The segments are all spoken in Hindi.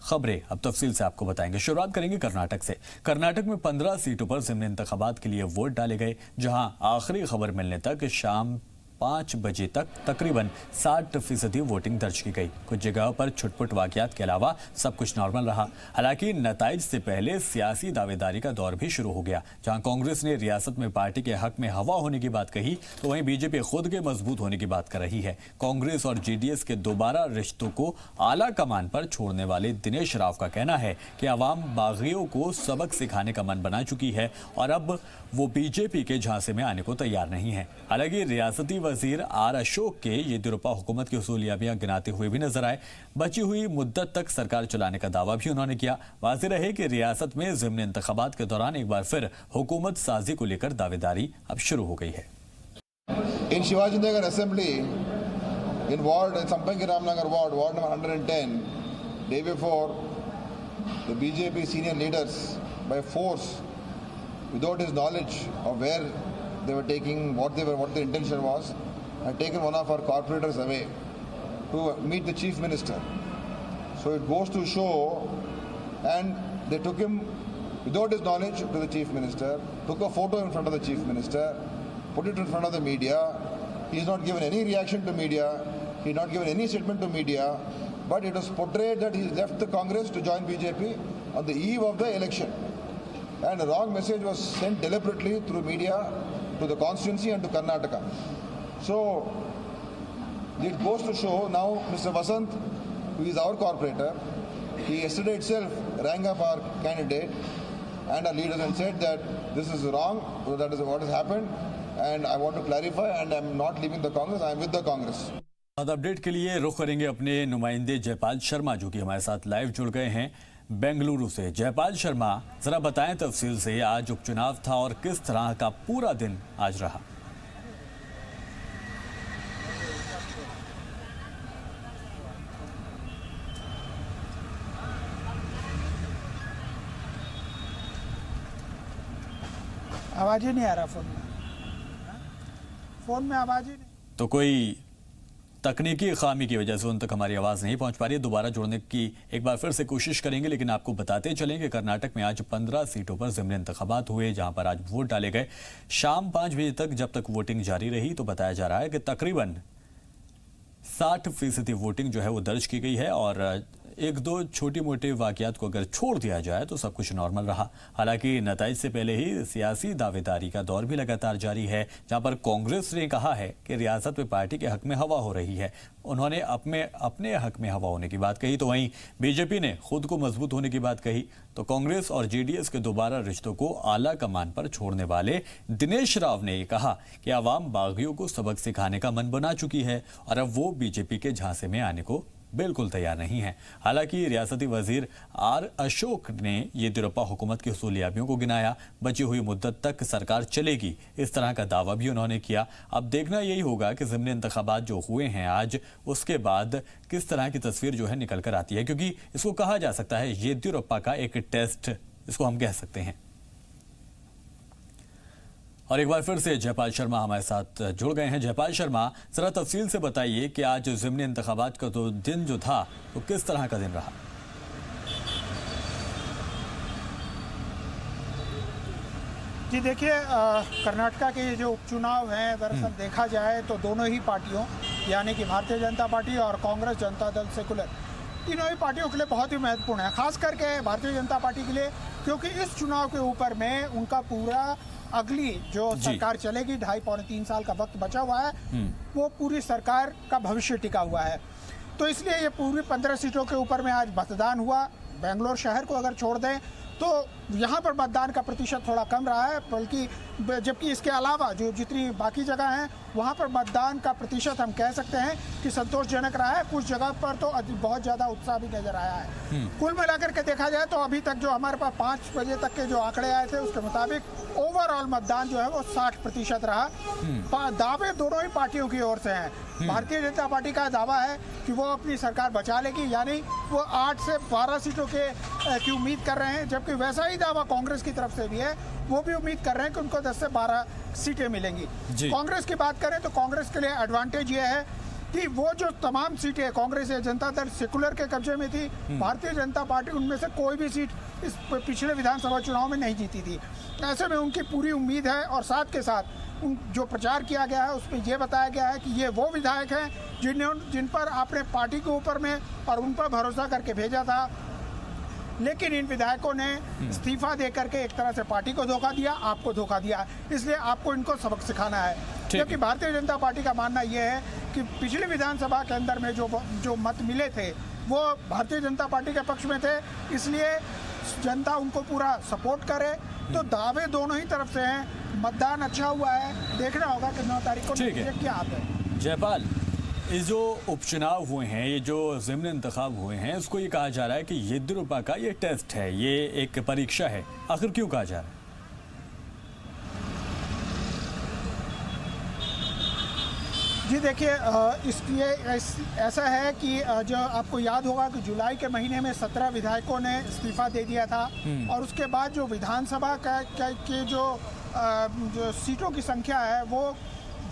खबरें अब तफसील से आपको बताएंगे। शुरुआत करेंगे कर्नाटक से। कर्नाटक में 15 सीटों पर ज़िमनी इंतखाबात के लिए वोट डाले गए, जहां आखिरी खबर मिलने तक शाम 5 बजे तक तकरीबन 60% वोटिंग दर्ज की गई। कुछ जगहों पर छुटपुट वाकयात के अलावा सब कुछ नॉर्मल रहा। हालांकि नताइज से पहले सियासी दावेदारी का दौर भी शुरू हो गया। जहां कांग्रेस ने रियासत में पार्टी के हक में हवा होने की बात कही, तो वहीं बीजेपी खुद के मजबूत होने की बात कर रही है। कांग्रेस और जेडीएस के दोबारा रिश्तों को आला कमान पर छोड़ने वाले दिनेश राव का कहना है कि आवाम बागियों को सबक सिखाने का मन बना चुकी है और अब वो बीजेपी के झांसे में आने को तैयार नहीं है। हालांकि रियासती वजीर आर अशोक के येदियुरप्पा हुकूमत की उसूलियाबियां गिनाते हुए भी नजर आए। बची हुई मुद्दत तक सरकार चलाने का दावा भी उन्होंने किया। वाज़ेह रहे कि रियासत में ज़िमनी इंतखाबात के दौरान एक बार फिर हुकूमत साजी को लेकर दावेदारी अब शुरू हो गई है। In Shivajinagar assembly in ward Sampangi Ramanagar ward number 110, day before the BJP senior leaders by force without his knowledge of where they were taking, what the intention was, had taken one of our corporators away to meet the chief minister. So it goes to show, and they took him without his knowledge to the chief minister, took a photo in front of the chief minister, put it in front of the media. He has not given any reaction to media, he has not given any statement to media, but it was portrayed that he left the Congress to join BJP on the eve of the election. And a wrong message was sent deliberately through media to the constituency and to Karnataka. So it goes to show now Mr. Vasant, who is our corporator, he yesterday itself rang up our candidate and our leaders and said that this is wrong, so that is what has happened, and I want to clarify, and I am not leaving the Congress, I am with the Congress. Update के लिए रुख करेंगे अपने नुमाइंदे जयपाल शर्मा, जो कि हमारे साथ लाइव जुड़ गए हैं बेंगलुरु से। जयपाल शर्मा, जरा बताएं तफसील से, आज उपचुनाव था और किस तरह का पूरा दिन आज रहा? आवाज ही नहीं आ रहा फोन में आवाज ही नहीं। तो कोई तकनीकी खामी की वजह से उन तक हमारी आवाज़ नहीं पहुंच पा रही है। दोबारा जुड़ने की एक बार फिर से कोशिश करेंगे, लेकिन आपको बताते चलें कि कर्नाटक में आज 15 सीटों पर ज़िमनी इंतखाबात हुए, जहां पर आज वोट डाले गए। शाम 5 बजे तक जब तक वोटिंग जारी रही, तो बताया जा रहा है कि तकरीबन 60% वोटिंग जो है वो दर्ज की गई है और एक दो छोटी मोटे वाकयात को अगर छोड़ दिया जाए तो सब कुछ नॉर्मल रहा। हालांकि नताइज से पहले ही सियासी दावेदारी का दौर भी लगातार जारी है, जहां पर कांग्रेस ने कहा है कि रियासत में पार्टी के हक में हवा हो रही है। उन्होंने अपने हक में हवा होने की बात कही, तो वहीं बीजेपी ने खुद को मजबूत होने की बात कही। तो कांग्रेस और जेडीएस के दोबारा रिश्तों को आला कमान पर छोड़ने वाले दिनेश राव ने कहा कि आवाम बागियों को सबक सिखाने का मन बना चुकी है और अब वो बीजेपी के झांसे में आने को बिल्कुल तैयार नहीं है। हालांकि रियासती वजीर आर अशोक ने येदियुरप्पा हुकूमत की उसूलियाबियों को गिनाया। बची हुई मुद्दत तक सरकार चलेगी, इस तरह का दावा भी उन्होंने किया। अब देखना यही होगा कि ज़िमनी इंतखाबात जो हुए हैं आज, उसके बाद किस तरह की तस्वीर जो है निकल कर आती है, क्योंकि इसको कहा जा सकता है येदियुरप्पा का एक टेस्ट, इसको हम कह सकते हैं। और एक बार फिर से जयपाल शर्मा हमारे साथ जुड़ गए हैं। जयपाल शर्मा, जरा तफसील से बताइए कि आज ज़िमनी इंतखाबात का तो दिन जो था, तो किस तरह का दिन रहा? जी देखिए, कर्नाटका के जो उपचुनाव हैं, दरअसल देखा जाए तो दोनों ही पार्टियों यानी कि भारतीय जनता पार्टी और कांग्रेस जनता दल सेकुलर, तीनों ही पार्टियों के लिए बहुत ही महत्वपूर्ण है। खास करके भारतीय जनता पार्टी के लिए, क्योंकि इस चुनाव के ऊपर में उनका पूरा अगली जो सरकार चलेगी, 2.5-3 साल का वक्त बचा हुआ है, वो पूरी सरकार का भविष्य टिका हुआ है। तो इसलिए ये पूरी 15 सीटों के ऊपर में आज मतदान हुआ। बेंगलोर शहर को अगर छोड़ दें तो यहाँ पर मतदान का प्रतिशत थोड़ा कम रहा है, बल्कि जबकि इसके अलावा जो जितनी बाकी जगह हैं वहाँ पर मतदान का प्रतिशत हम कह सकते हैं कि संतोषजनक रहा है। कुछ जगह पर तो बहुत ज़्यादा उत्साह भी नजर आया है। कुल मिलाकर के देखा जाए तो अभी तक जो हमारे पास 5 बजे तक के जो आंकड़े आए थे, उसके मुताबिक ओवरऑल मतदान जो है वो 60% रहा। दावे दोनों ही पार्टियों की ओर से हैं। भारतीय जनता पार्टी का दावा है कि वो अपनी सरकार बचा लेगी, यानी वो 8 से 12 सीटों की उम्मीद कर रहे हैं, जबकि वैसा ही दावा कांग्रेस की तरफ से भी है। वो भी उम्मीद कर रहे हैं कि उनको 10 से 12 सीटें मिलेंगी। कांग्रेस की बात करें तो कांग्रेस के लिए एडवांटेज ये है कि वो जो तमाम सीटें कांग्रेस या जनता दल सेकुलर के कब्जे में थी, भारतीय जनता पार्टी उनमें से कोई भी सीट इस पिछले विधानसभा चुनाव में नहीं जीती थी। ऐसे में उनकी पूरी उम्मीद है और साथ के साथ जो प्रचार किया गया है उसमें ये बताया गया है कि ये वो विधायक हैं जिन पर आपने पार्टी के ऊपर में और उन पर भरोसा करके भेजा था, लेकिन इन विधायकों ने इस्तीफा दे करके एक तरह से पार्टी को धोखा दिया, आपको धोखा दिया, इसलिए आपको इनको सबक सिखाना है। क्योंकि भारतीय जनता पार्टी का मानना यह है कि पिछली विधानसभा के अंदर में जो मत मिले थे वो भारतीय जनता पार्टी के पक्ष में थे, इसलिए जनता उनको पूरा सपोर्ट करे। तो दावे दोनों ही तरफ से हैं। मतदान अच्छा हुआ है, देखना होगा कि 9 तारीख को क्या आता है। जयपाल, ये जो उपचुनाव हुए हैं, ये जो ज़िमनी इंतखाब हुए हैं, उसको ये कहा जा रहा है कि येदियुरप्पा का ये टेस्ट है, ये एक परीक्षा है। आखिर क्यों कहा जा रहा है? जी देखिए, इसलिए ऐसा है कि जो आपको याद होगा कि जुलाई के महीने में 17 विधायकों ने इस्तीफा दे दिया था और उसके बाद जो विधानसभा के जो सीटों की संख्या है वो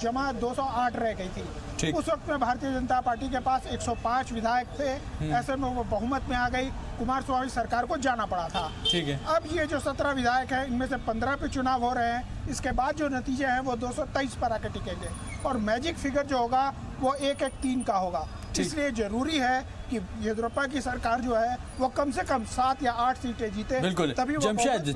जमा 208 रह गई थी। उस वक्त में भारतीय जनता पार्टी के पास 105 विधायक थे, ऐसे में वो बहुमत में आ गई, कुमारस्वामी सरकार को जाना पड़ा था। ठीक है। अब ये जो 17 विधायक हैं इनमें से 15 पे चुनाव हो रहे हैं, इसके बाद जो नतीजे हैं वो 223 पर आके टिकेंगे और मैजिक फिगर जो होगा वो 1-1-3 का होगा। इसलिए जरूरी है कि येदियुरप्पा की सरकार जो है वो कम से कम 7 या 8 सीटें जीते। बिल्कुल। तभी जमशेद,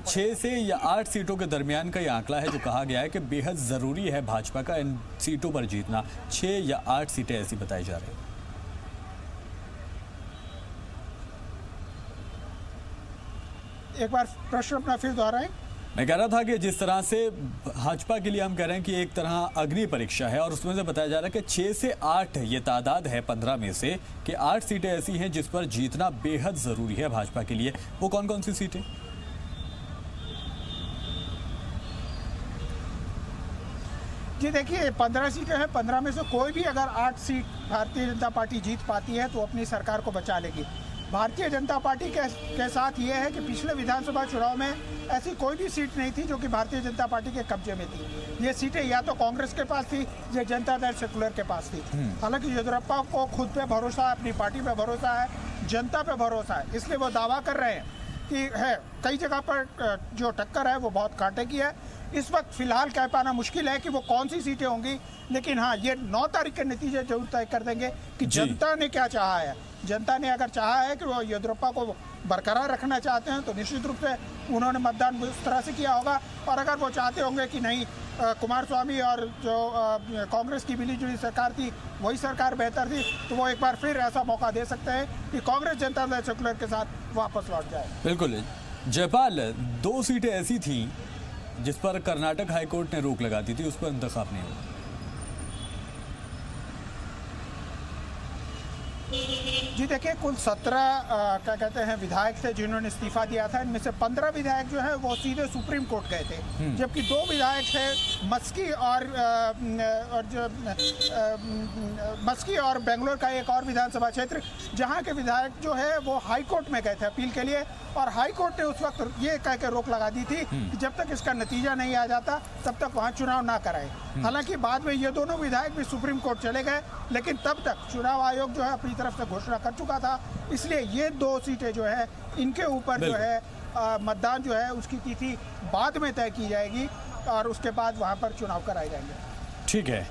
6 से या 8 सीटों के दरमियान का ये आंकड़ा है जो कहा गया है कि बेहद जरूरी है भाजपा का इन सीटों पर जीतना। 6 या 8 सीटें ऐसी बताई जा रही है। एक बार प्रश्न अपना फिर दोहराएं। मैं कह रहा था कि जिस तरह से भाजपा के लिए हम कह रहे हैं कि एक तरह अग्नि परीक्षा है और उसमें से बताया जा रहा है कि 6 से 8 ये तादाद है 15 में से कि 8 सीटें ऐसी हैं जिस पर जीतना बेहद जरूरी है भाजपा के लिए। वो कौन कौन सी सीटें? जी देखिए, 15 सीटें हैं। 15 में से कोई भी अगर 8 सीट भारतीय जनता पार्टी जीत पाती है तो अपनी सरकार को बचा लेगी। भारतीय जनता पार्टी के साथ ये है कि पिछले विधानसभा चुनाव में ऐसी कोई भी सीट नहीं थी जो कि भारतीय जनता पार्टी के कब्जे में थी। ये सीटें या तो कांग्रेस के पास थी या जनता दल सेकुलर के पास थी। हालांकि येदियुरप्पा को खुद पे भरोसा है, अपनी पार्टी पे भरोसा है, जनता पे भरोसा है, इसलिए वो दावा कर रहे हैं कि है कई जगह पर जो टक्कर है वो बहुत कांटे की है। इस वक्त फिलहाल कह पाना मुश्किल है कि वो कौन सी सीटें होंगी, लेकिन हाँ, ये 9 तारीख के नतीजे जरूर तय कर देंगे कि जनता ने क्या चाहा है। जनता ने अगर चाहा है कि वो येदियुरप्पा को बरकरार रखना चाहते हैं तो निश्चित रूप से उन्होंने मतदान उस तरह से किया होगा, और अगर वो चाहते होंगे कि नहीं, कुमारस्वामी और जो कांग्रेस की मिलीजुली सरकार थी वही सरकार बेहतर थी, तो वो एक बार फिर ऐसा मौका दे सकते हैं कि कांग्रेस जनता दल सेकुलर के साथ वापस लौट जाए। बिल्कुल। जयपाल, 2 सीटें ऐसी थी जिस पर कर्नाटक हाईकोर्ट ने रोक लगा दी थी, उस पर इंतखाब नहीं हुआ। जी देखिए, कुल 17 क्या कहते हैं विधायक थे जिन्होंने इस्तीफा दिया था। इनमें से 15 विधायक जो है वो सीधे सुप्रीम कोर्ट गए थे, जबकि 2 विधायक थे मस्की और बेंगलोर का एक और विधानसभा क्षेत्र, जहां के विधायक जो है वो हाई कोर्ट में गए थे अपील के लिए, और हाई कोर्ट ने उस वक्त ये कह के रोक लगा दी थी कि जब तक इसका नतीजा नहीं आ जाता तब तक वहाँ चुनाव ना कराए। हालांकि बाद में ये दोनों विधायक भी सुप्रीम कोर्ट चले गए, लेकिन तब तक चुनाव आयोग जो है अपनी तरफ से घोषणा कर चुका था, इसलिए ये 2 सीटें जो है इनके ऊपर जो है मतदान जो है उसकी तिथि बाद में तय की जाएगी और उसके बाद वहाँ पर चुनाव कराए जाएंगे। ठीक है।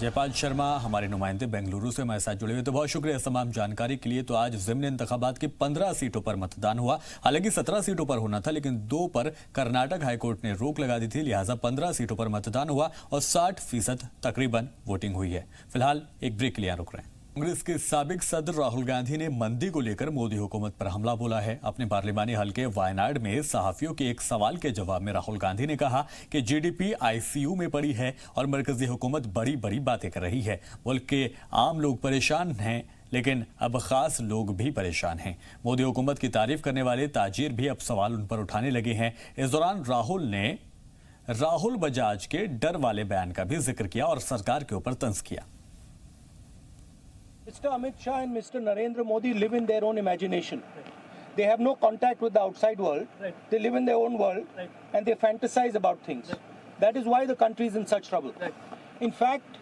जयपाल शर्मा हमारे नुमाइंदे बेंगलुरु से हमारे साथ जुड़े हुए, तो बहुत शुक्रिया इस तमाम जानकारी के लिए। तो आज ज़िमनी इंतखाबात की 15 सीटों पर मतदान हुआ। हालांकि 17 सीटों पर होना था, लेकिन 2 पर कर्नाटक हाईकोर्ट ने रोक लगा दी थी, लिहाजा 15 सीटों पर मतदान हुआ और 60% तकरीबन वोटिंग हुई है। फिलहाल एक ब्रेक के लिए रुक रहे हैं। कांग्रेस के साबिक सदर राहुल गांधी ने मंदी को लेकर मोदी हुकूमत पर हमला बोला है। अपने पार्लिमानी हलके वायनाड में सहाफियों के एक सवाल के जवाब में राहुल गांधी ने कहा कि जीडीपी आईसीयू में पड़ी है और मरकजी हुकूमत बड़ी बड़ी बातें कर रही है। मुल्क के आम लोग परेशान हैं, लेकिन अब खास लोग भी परेशान हैं। मोदी हुकूमत की तारीफ करने वाले ताजिर भी अब सवाल उन पर उठाने लगे हैं। इस दौरान राहुल ने राहुल बजाज के डर वाले बयान का भी जिक्र किया और सरकार के ऊपर तंज किया। Mr. Amit Shah and Mr. Narendra Modi live in their own imagination. They have no contact with the outside world. Right. They live in their own world, Right. and they fantasize about things. Right. That is why the country is in such trouble. Right. In fact,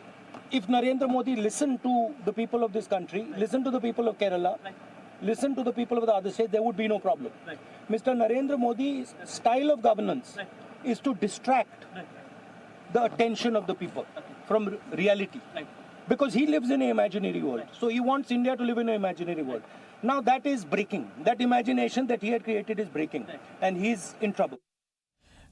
if Narendra Modi listened to the people of this country, listened to the people of Kerala, listened to the people of the other states, there would be no problem. Mr. Narendra Modi's style of governance is to distract the attention of the people from reality. Because he lives in an imaginary world. So he wants India to live in an imaginary world. Now that is breaking. That imagination that he had created is breaking. And he's in trouble.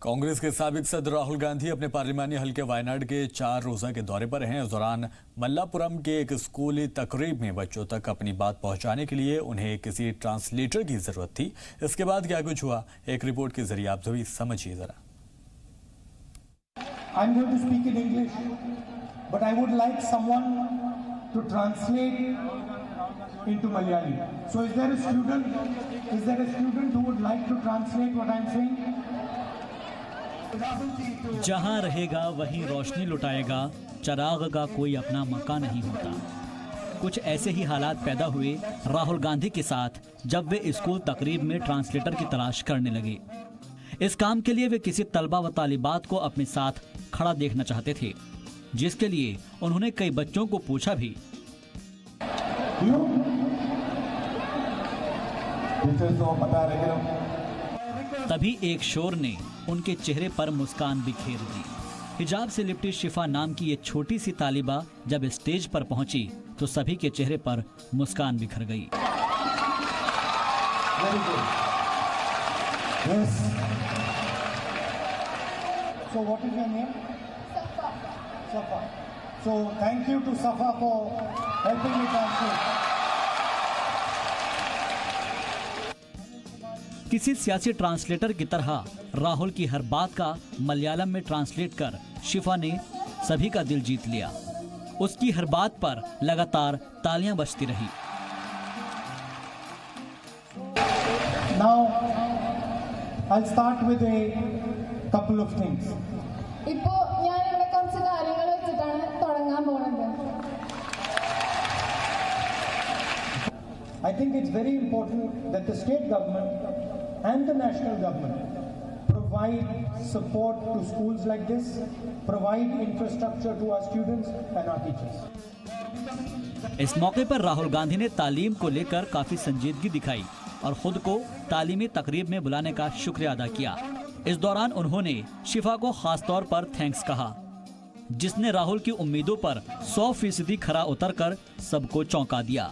Congress के साबिक सदर राहुल गांधी अपने पार्लिमानी हलके वायनाड के 4 रोजा के दौरे पर हैं। इस दौरान मल्लापुरम के एक स्कूली तकरीब में बच्चों तक अपनी बात पहुंचाने के लिए उन्हें किसी ट्रांसलेटर की जरूरत थी। इसके बाद क्या कुछ हुआ, एक रिपोर्ट के जरिए आप सभी समझिए जरा। I'm going to speak in English, but I would like someone to translate into Malayali. So is there a student who would like to translate what I'm saying? जहाँ रहेगा वहीं रोशनी लुटाएगा, चराग का कोई अपना मकान नहीं होता। कुछ ऐसे ही हालात पैदा हुए राहुल गांधी के साथ जब वे स्कूल तकरीब में ट्रांसलेटर की तलाश करने लगे। इस काम के लिए वे किसी तलबा व तालिबात को अपने साथ खड़ा देखना चाहते थे, जिसके लिए उन्होंने कई बच्चों को पूछा भी। तभी एक शोर ने उनके चेहरे पर मुस्कान बिखेर दी। हिजाब से लिपटी शिफा नाम की ये छोटी सी तालिबा जब स्टेज पर पहुंची तो सभी के चेहरे पर मुस्कान बिखर गई। So what is your name? Safa. So thank you to Safa for helping me translate. किसी सियासी ट्रांसलेटर की तरह राहुल की हर बात का मलयालम में ट्रांसलेट कर शिफा ने सभी का दिल जीत लिया। उसकी हर बात पर लगातार तालियां बजती रही। Now I'll start with a couple of things. ഇപ്പോ ഞാൻ ഇവിടെ കുറച്ച് കാര്യങ്ങൾ വെച്ചിട്ടാണ് തുടങ്ങാൻ പോകുന്നത്. I think it's very important that the state government and the national government provide support to schools like this, provide infrastructure to our students and our teachers. इस मौके पर राहुल गांधी ने तालीम को लेकर काफी संजीदगी दिखाई और खुद को तालीमी तकरीब में बुलाने का शुक्रिया अदा किया। इस दौरान उन्होंने शिफा को खास तौर पर थैंक्स कहा, जिसने राहुल की उम्मीदों पर 100% खरा उतरकर सबको चौंका दिया।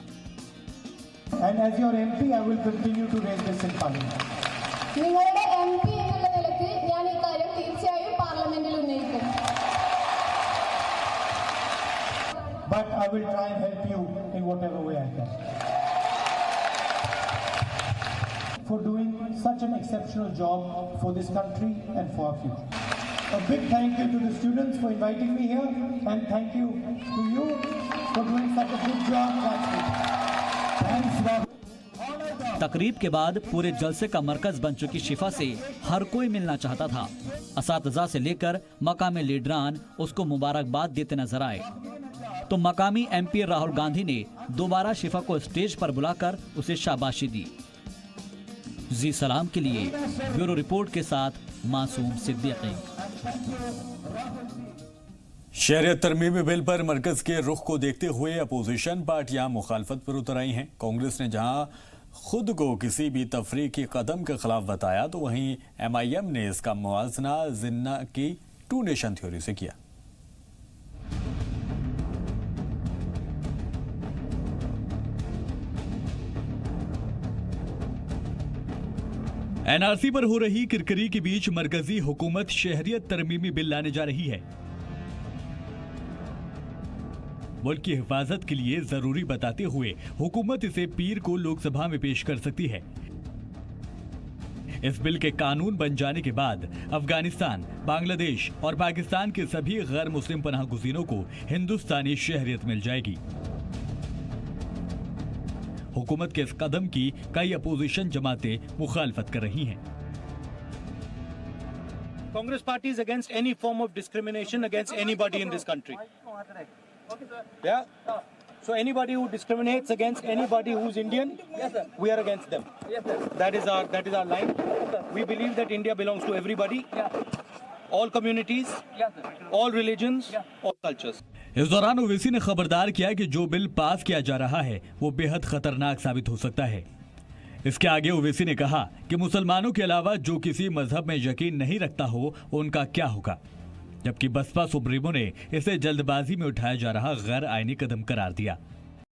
And as your MP, I will continue to raise this in Parliament. നിങ്ങളുടെ MP എന്നുള്ള നിലയ്ക്ക് ഞാൻ ഈ കാര്യം തീർച്ചയായും പാർലമെന്റിൽ ഉന്നയിക്കും. But I will try and help you in whatever way I can. For doing such an exceptional job for this country and for our future. A big thank you to the students for inviting me here, and thank you to you for doing such a good job last week. तकरीब के बाद पूरे जलसे का मरकज बन चुकी शिफा से हर कोई मिलना चाहता था। असातिज़ा से लेकर मकामी लीडरान उसको मुबारकबाद देते नजर आए। तो मकामी MP राहुल गांधी ने दोबारा शिफा को स्टेज पर बुलाकर उसे शाबाशी दी। जी सलाम के लिए ब्यूरो रिपोर्ट के साथ मासूम सिद्दीकी। शहरियत तरमीमी बिल पर मरकज के रुख को देखते हुए अपोजिशन पार्टियां मुखालफत पर उतर आई हैं। कांग्रेस ने जहां खुद को किसी भी तफरीकी कदम के खिलाफ बताया तो वहीं MIM ने इसका मुआजना जिन्ना की 2 नेशन थ्योरी से किया। NRC पर हो रही किरकिरी के बीच मरकजी हुकूमत शहरियत तरमीमी बिल लाने जा रही है। मुल्क की हिफाजत के लिए जरूरी बताते हुए हुकूमत इसे पीर को लोकसभा में पेश कर सकती है। इस बिल के कानून बन जाने के बाद अफगानिस्तान, बांग्लादेश और पाकिस्तान के सभी गैर मुस्लिम पनाह गुज़ीरों को हिंदुस्तानी शहरियत मिल जाएगी। हुकूमत के इस कदम की कई अपोजिशन जमातें मुखालफत कर रही हैं। Congress party is against any form of discrimination against anybody in this country. Yeah. So anybody who discriminates against anybody who's Indian, we are against them. That is our line. We believe that India belongs to everybody, all communities, all religions, all cultures. इस दौरान ओवैसी ने खबरदार किया कि जो बिल पास किया जा रहा है वो बेहद खतरनाक साबित हो सकता है। इसके आगे ओवैसी ने कहा कि मुसलमानों के अलावा जो किसी मजहब में यकीन नहीं रखता हो उनका क्या होगा, जबकि बसपा सुप्रीमो ने इसे जल्दबाजी में उठाया जा रहा गैर आईनी कदम करार दिया।